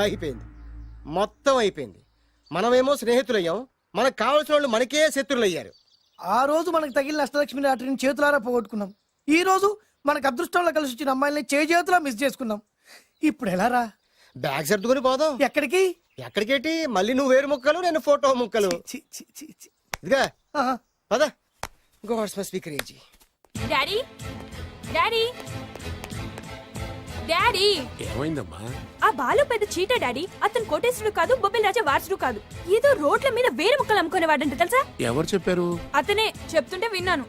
అయిపోయింది, మొత్తం అయిపోయింది. మనమేమో స్నేహితులయ్యాం, మనకు కావలసిన వాళ్ళు మనకే శత్రులయ్యారు. ఆ రోజు మనకు తగిలిన అష్టలక్ష్మి లాటరీని చేతులారా పోగొట్టుకున్నాం. ఈ రోజు మనకు అదృష్టంలో కలిసి వచ్చిన అమ్మాయిల్ని చేతులా మిస్ చేసుకున్నాం. ఇప్పుడు ఎలా రా? బ్యాగ్ సర్దుకొని పోదాం. ఎక్కడికి? ఎక్కడికేటి? మళ్ళీ నువ్వు వేరు ముక్కలు, నేను ఫోటో ముక్కలు. ఇదిగా పద. God's must be crazy. Daddy daddy daddy ఏమైందమ్మా? ఆ బాలు పెద్ద చీట డాడీ. అతను కోటేశ్వరుడు కాదు, బొబ్బిల్ రాజా వారసుడు కాదు. ఏదో రోడ్ల మీద వేరే ముక్కలు అమ్ముకునేవాడంట తెలుసా? ఎవరు చెప్పారు? అతనే చెప్తుంటే విన్నాను.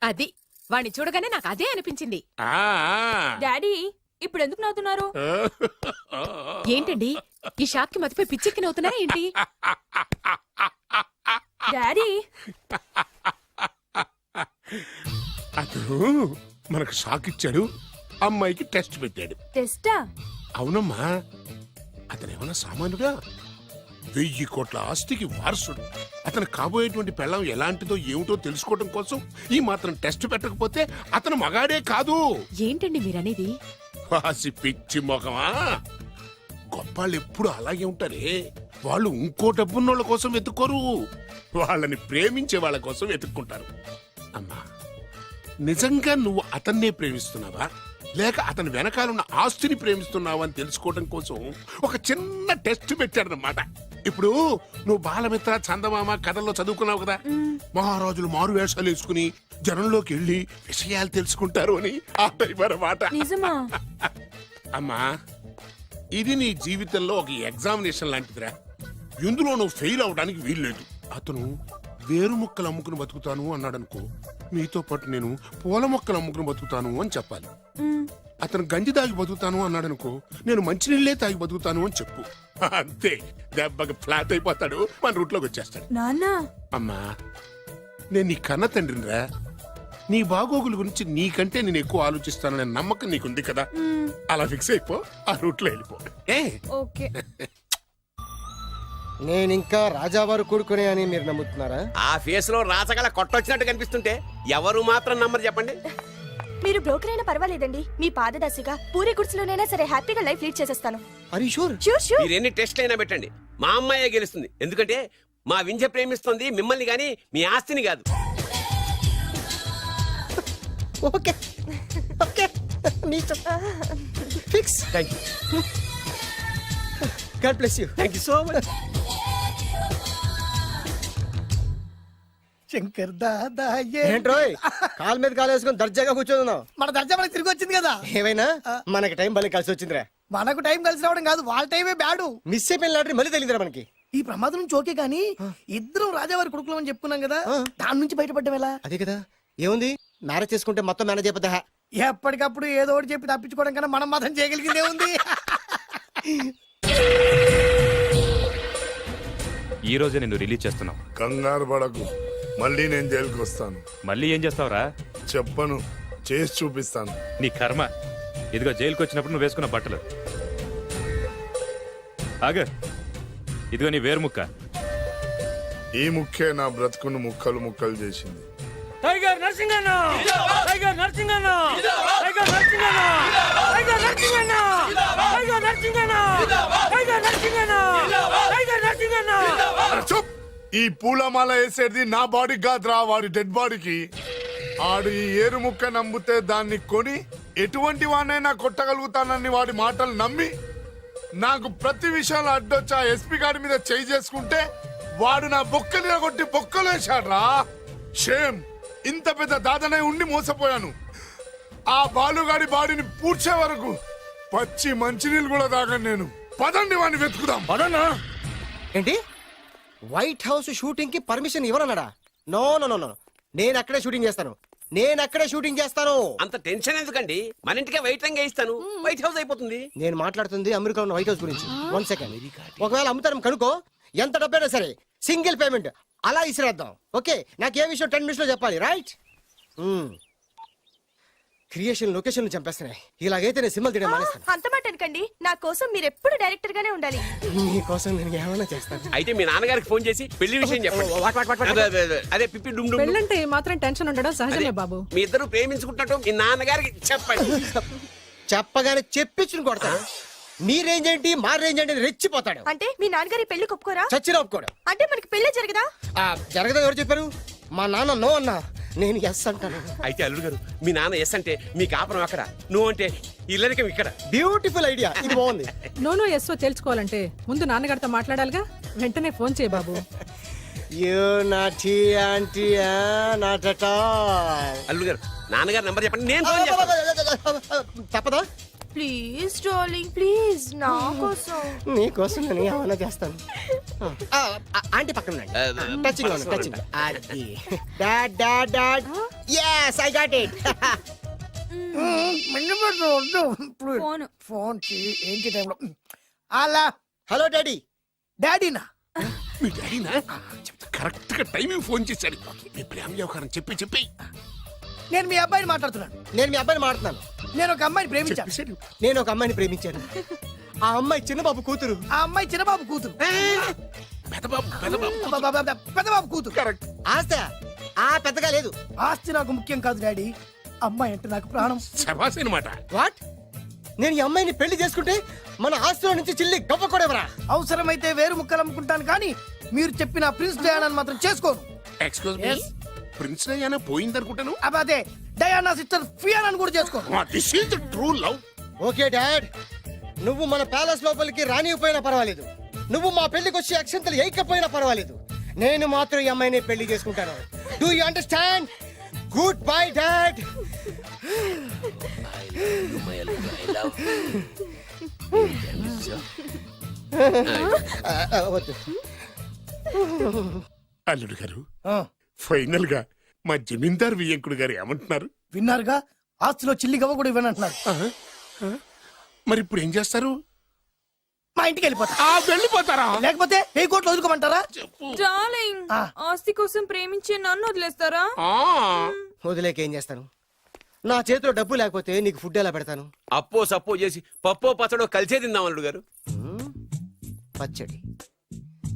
అది వాణ్ణి చూడగానే నాకు అదే అనిపించింది. డాడీ ఇప్పుడు ఎందుకు నవ్వుతున్నారు? ఏంటండి ఈ షాక్ కి మతిపోయి పిచ్చెక్కి నవ్వుతున్నారా ఏంటి? డాడీ అతను మనకు షాక్ ఇచ్చాడు, అమ్మాయికి టెస్ట్ పెట్టాడు. టెస్టా? అవునమ్మా, అతనేమన్నా సామాన్యుడా? 1000 కోట్ల ఆస్తికి వారసుడు. అతను కాబోయేటువంటి పెళ్ళం ఎలాంటిదో ఏమిటో తెలుసుకోవడం కోసం ఈ మాత్రం టెస్ట్ పెట్టకపోతే అతను మగాడే కాదు. ఏంటండి మీరనేది? వాసి పిచ్చి మొఖమా, గొప్పాళ్ళు ఎప్పుడు అలాగే ఉంటారే. వాళ్ళు ఇంకో డబ్బున్నోళ్ళ కోసం వెతుక్కోరు, వాళ్ళని ప్రేమించే వాళ్ళ కోసం వెతుక్కుంటారు. అమ్మా, నిజంగా నువ్వు అతన్నే ప్రేమిస్తున్నావా లేక అతని వెనకాలన్న ఆస్తిని ప్రేమిస్తున్నావా అని తెలుసుకోవడం కోసం ఒక చిన్న టెస్ట్ పెట్టాడనమాట. ఇప్పుడు నువ్వు బాలమిత్ర, చందమామ కథల్లో చదువుకున్నావు కదా, మహారాజులు మారు వేషాలు వేసుకుని జనంలోకి వెళ్ళి విషయాలు తెలుసుకుంటారు అని ఆ టైప్ అన్నమాట. అమ్మా, ఇది నీ జీవితంలో ఒక ఎగ్జామినేషన్ లాంటిదిరా. ఇందులో నువ్వు ఫెయిల్ అవడానికి వీల్లేదు. అతను వేరు మొక్కలు అమ్ముకుని బతుకుతాను అన్నాడనుకో, మీతో పాటు నేను పూల మొక్కలు అమ్ముకుని బతుకుతాను అని చెప్పాలి. అతను గంజి తాగి బతుకుతాను అన్నాడనుకో, నేను మంచినీళ్ళే తాగి బతుకుతాను అని చెప్పు. అంతే, దెబ్బకి ఫ్లాట్ అయిపోతాడు, మన రూట్లోకి వచ్చేస్తాడు. అమ్మా, నేను నీ కన్న తండ్రినిరా. నీ బాగోగుల గురించి నీకంటే నేను ఎక్కువ ఆలోచిస్తాననే నమ్మకం నీకుంది కదా. అలా ఫిక్స్ అయిపో, ఆ రూట్లో వెళ్ళిపో. నేనింకా రాజావారు కొడుకునే అని మీరు నమ్ముతున్నారా? ఆ ఫేస్ లో రాచగల కొట్టొచ్చినట్టు కనిపిస్తుంటే ఎవరు మాత్రం నమ్మరు చెప్పండి. మీరు బ్రోకర్ అయినా పర్వాలేదండి, మీ పాదదాసిగా పూరి గుడిసెలోనైనా సరే హ్యాపీగా లైఫ్ లీడ్ చేసేస్తాను. మీరు ఎన్ని టెస్ట్ అయినా పెట్టండి, మా అమ్మాయే గెలుస్తుంది. ఎందుకంటే మా వింజ ప్రేమిస్తుంది మిమ్మల్ని గాని మీ ఆస్తిని కాదు. Okay okay, fix. Thank you. God bless you. Thank you so much. Shankar Dada ఏంట్రోయ్ కాలు మీద కాలు వేసుకొని దర్జాగా కూర్చోదున్నావు? మన దర్జా మనకి తిరిగి వచ్చింది కదా. ఏమైనా మనకి టైం భలే కలిసి వచ్చిందిరా. మనకు టైం కలిసి రావడం కాదు, వాళ్ళ టైమే బ్యాడు. మిస్ అయిపోయిన లాటరీ మళ్ళీ తెలియదురా మనకి. ఈ ప్రమాదం నుంచి ఓకే గానీ ఇద్దరం రాజావారి కొడుకులు అని చెప్పుకున్నాం కదా, దాని నుంచి బయటపడ్డం ఎలా? అదే కదా, ఏముంది మ్యారేజ్ చేసుకుంటే మొత్తం మేనేజ్ అయిపోతా. ఎప్పటికప్పుడు ఏదో ఒకటి చెప్పి తప్పించుకోవడం కన్నా మనం మాత్రం చేయగలిగిందే ఉంది. ఈ రోజే నిన్ను రిలీజ్ చేస్తున్నాం. కంగారు పడకు, మళ్ళీ నేను జైలుకి వస్తాను. మళ్ళీ ఏం చేస్తావురా? చెప్పను, చేసి చూపిస్తాను. నీ కర్మ. ఇదిగో జైలుకి వచ్చినప్పుడు నువ్వు వేసుకున్న బట్టలు. ఆగ, ఇదిగో నీ వేరు ముక్క. ఈ ముక్కే నా బ్రతుకును ముక్కలు ముక్కలు చేసింది. Tiger Narsinganna, tiger Narsinganna, tiger Narsinganna, tiger Narsinganna, tiger Narsinganna, tiger Narsinganna, tiger Narsinganna. చూప్, ఈ పూలమాల వేసేది నా బాడీ కాదురా, వాడి డెడ్ బాడీకి. ఆడు ఈ ఏరు ముక్క నమ్మితే దాన్ని కొని ఎటువంటి వాడినైనా కొట్టగలుగుతానని వాడి మాటలు నమ్మి నాకు ప్రతి విషయంలో అడ్డొచ్చా ఎస్పీ గారి మీద చేయి చేసుకుంటే వాడు నా బొక్కలు కొట్టి బొక్కలు వేశాడ్రా. షేమ్, ఇంత పెద్ద దాదనే ఉండి మోసపోయాను. ఆ బాలుగాడి బాడీని పూడ్చే వరకు పచ్చి మంచినీళ్ళు కూడా తాగను నేను. పదండి వాడిని వెతుకుదాం. పదన్నా. ఏంటి వైట్ హౌస్ షూటింగ్ కి పర్మిషన్ ఇవ్వనన్నాడా? నో నో నో నో, నేను అక్కడే షూటింగ్ చేస్తాను. నేను అక్కడే షూటింగ్ చేస్తాను. అంత టెన్షన్ ఎందుకండి, మన ఇంటికే వైట్ రంగే ఇస్తాను, వైట్ హౌస్ అయిపోతుంది. నేను మాట్లాడుతుంది అమెరికా ఉన్న వైట్ హౌస్ గురించి. 1 సెకండ్. ఒకవేళ అమ్ముతారం కనుకో, ఎంత డబ్బైనా సరే సింగిల్ పేమెంట్ అలా ఇసిరేద్దాం. ఓకే, నాకు ఏ విషయం 10 minutes లో చెప్పాలి, రైట్? Creation location చంపేస్తున్నాయి. ఇలాగైతే నేను సినిమా తీయడం మానేస్తాను. అంత మాట అనకండి, నా కోసం మీరు ఎప్పుడు డైరెక్టర్ గానే ఉండాలి. నీకోసం నేను ఏమైనా చేస్తాను. అయితే మీ నాన్నగారికి ఫోన్ చేసి పెళ్లి విషయం చెప్పండి. అదే పిప్పి డుమ్ డుమ్. పెళ్ళంటే మాత్రం టెన్షన్ ఉండడం సహజమే బాబు. మీ ఇద్దరు ప్రేమించుకుంటున్నట్టు మీ నాన్నగారికి చెప్పండి. చెప్పగానే చెప్పించుని కొడతాడు. మీ రేంజ్ ఏంటి, మా రేంజ్ ఏంటి అని రెచ్చిపోతాడు. అంటే మీ నాన్నగారి పెళ్లి ఒప్పుకోరా? చచ్చిన ఒప్పుకోడు. అంటే మనకి పెళ్లి జరగదా? జరగదని ఎవరు చెప్పారు? మా నాన్న నో అన్నా, నేను ఎస్ అంటాను. అయితే అల్లుడు గారు, మీ నాన్న ఎస్ అంటే మీ కాపురం అక్కడ, నువ్వు అంటే ఇల్లరికం ఇక్కడ. బ్యూటిఫుల్ ఐడియా, ఇది బాగుంది. నోనో ఎస్ఓ తెలుసుకోవాలంటే ముందు నాన్నగారితో మాట్లాడాలిగా. వెంటనే ఫోన్ చేయి బాబు. You naughty aunty, not at all. అల్లుడు గారు, నాన్నగారు నంబర్ చెప్పండి, నేను ఫోన్ చేస్తాను. తప్పదా? ప్లీజ్ డార్లింగ్, ప్లీజ్ నా కోసం. నీకోసం నేను ఏమైనా చేస్తాను. ఆంటీ పక్కన టచింగ్ లో టచింగ్. అది dad dad dad. yes I got it. Phone. Phone ఏంటి టైంలో అలా. Hello daddy. డాడీనా? మీ డాడీనా? కరెక్ట్ గా టైమింగ్ ఫోన్ చేశాడు. మీ ప్రేమ వ్యవహారం చెప్పి నేను మీ అబ్బాయిని మాట్లాడుతున్నాను. నేను మీ అబ్బాయిని మాట్లాడుతున్నాను. నేను ఒక అమ్మాయిని ప్రేమించాను. చెప్పేశాడు. నేను ఒక అమ్మాయిని ప్రేమించాను. ఆ అమ్మాయి చిన్నబాబు కూతురు. ఆ అమ్మాయి చిన్నబాబు కూతురు. పెద్దబాబు కూతురు. కరెక్ట్. ఆస్తి ఆ పెద్దగా లేదు. ఆస్తి నాకు ముఖ్యం కాదు డాడీ, అమ్మాయి అంటే నాకు ప్రాణం. శబాస్ అనమాట. వాట్? నేను ఈ అమ్మాయిని పెళ్లి చేసుకుంటే మన ఆస్తిలో నుంచి చిల్లి గవ్వ కూడా ఎవరా? అవసరమైతే వేరు ముక్కలు అమ్ముకుంటాను, కానీ మీరు చెప్పిన ప్రిన్స్ డయానాని మాత్రం చేసుకోను. ఎక్స్క్యూజ్ మీ, ప్రిన్స్ డయానా పోయిందనుకుంటాను. అదే డయానా సిస్టర్ ఫియానాని కూడా చేసుకోను. This is the true love. Okay dad, నువ్వు మన ప్యాలెస్ లోపలికి రానిపోయినా పర్వాలేదు, నువ్వు మా పెళ్లికి వచ్చి అక్షంతలు వేయకపోయినా పర్వాలేదు, నేను మాత్రం ఈ అమ్మాయిని పెళ్లి చేసుకుంటాను. Do you understand? Good bye dad. వద్దు. అల్లుడు గారు, ఫైనల్ గా మా జమీందార్ వియ్యంకుడు గారు ఏమంటున్నారు? విన్నారుగా, ఆస్తిలో చిల్లి గవ్వ కూడా ఇవ్వనంటున్నారు. మరి ఇప్పుడు ఏం చేస్తారు? మా ఇంటికి వెళ్ళిపోతా. వెళ్ళిపోతారా? లేకపోతే 1000 కోట్లు వదులుకోమంటారా? డార్లింగ్, ఆస్తి కోసం ప్రేమించే నన్ను వదిలేస్తారా? వదిలేక ఏం చేస్తాను? నా చేతిలో డబ్బు లేకపోతే నీకు ఫుడ్ ఎలా పెడతాను? అప్పో సప్పో చేసి పప్పో పచ్చడో కలిసే తిందాం అల్లుడు గారు. పచ్చడి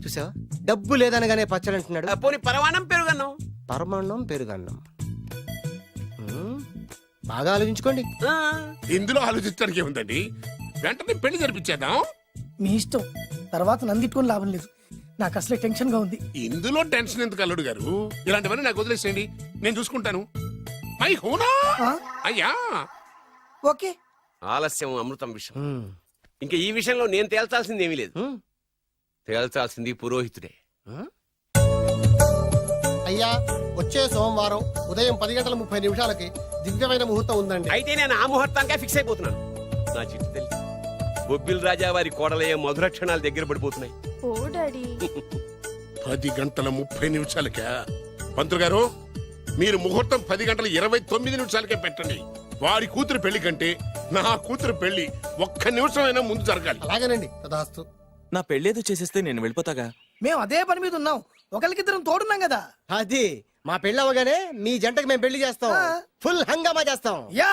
చూసావా? డబ్బు లేదనగానే పచ్చడి అంటున్నాడు. పోనీ పరమాణం పెరుగన్నాం. పరమాన్నం పెరుగన్నం. బాగా ఆలోచించుకోండి. ఇందులో ఆలోచించడానికి ఏముందండి? వెంటనే పెళ్లి జరిపించేద్దాం. మీ ఇష్టం, తర్వాత నన్ను తిట్టుకొని లాభం లేదు. నాకు అసలే టెన్షన్ గా ఉంది. ఇందులో టెన్షన్ ఎందుకు అల్లుడు గారు? ఇలాంటివన్నీ నాకు వదిలేసేయండి, నేను చూసుకుంటాను. మై హోనా అయ్యా. ఓకే. ఆలస్యం అమృతం విషయం. ఇంకా ఈ విషయంలో నేను తేల్చాల్సింది ఏమీ లేదు. తేల్చాల్సింది పురోహితుడే. అయ్యా, వచ్చే సోమవారం ఉదయం 10:30 దివ్యమైన ముహూర్తం ఉందండి. అయితే నేను ఆ ముహూర్తానికే ఫిక్స్ అయిపోతున్నాను. నా చిట్టి తల్లి బొబ్బిల్ రాజా వారి కోడలయ్యే మధుర క్షణాలు దగ్గర పడిపోతున్నాయి. ఓ డాడీ. 10:30 పంతులు గారు, మీరు ముహూర్తం 10:29 పెట్టండి. వారి కూతురు పెళ్లి కంటే నా కూతురు పెళ్లి 1 నిమిషమైనా ముందు జరగాలి. అలాగేనండి, తదాస్తు. నా పెళ్ళేదో చేసేస్తే నేను వెళ్ళిపోతాగా. మేము అదే పని మీద ఉన్నాం, ఒకరికిద్దరం తోడున్నాం కదా. అది మా పెళ్ళి అవగానే మీ జంటకి మేము పెళ్లి చేస్తాం. ఫుల్ హంగామా చేస్తాం. యా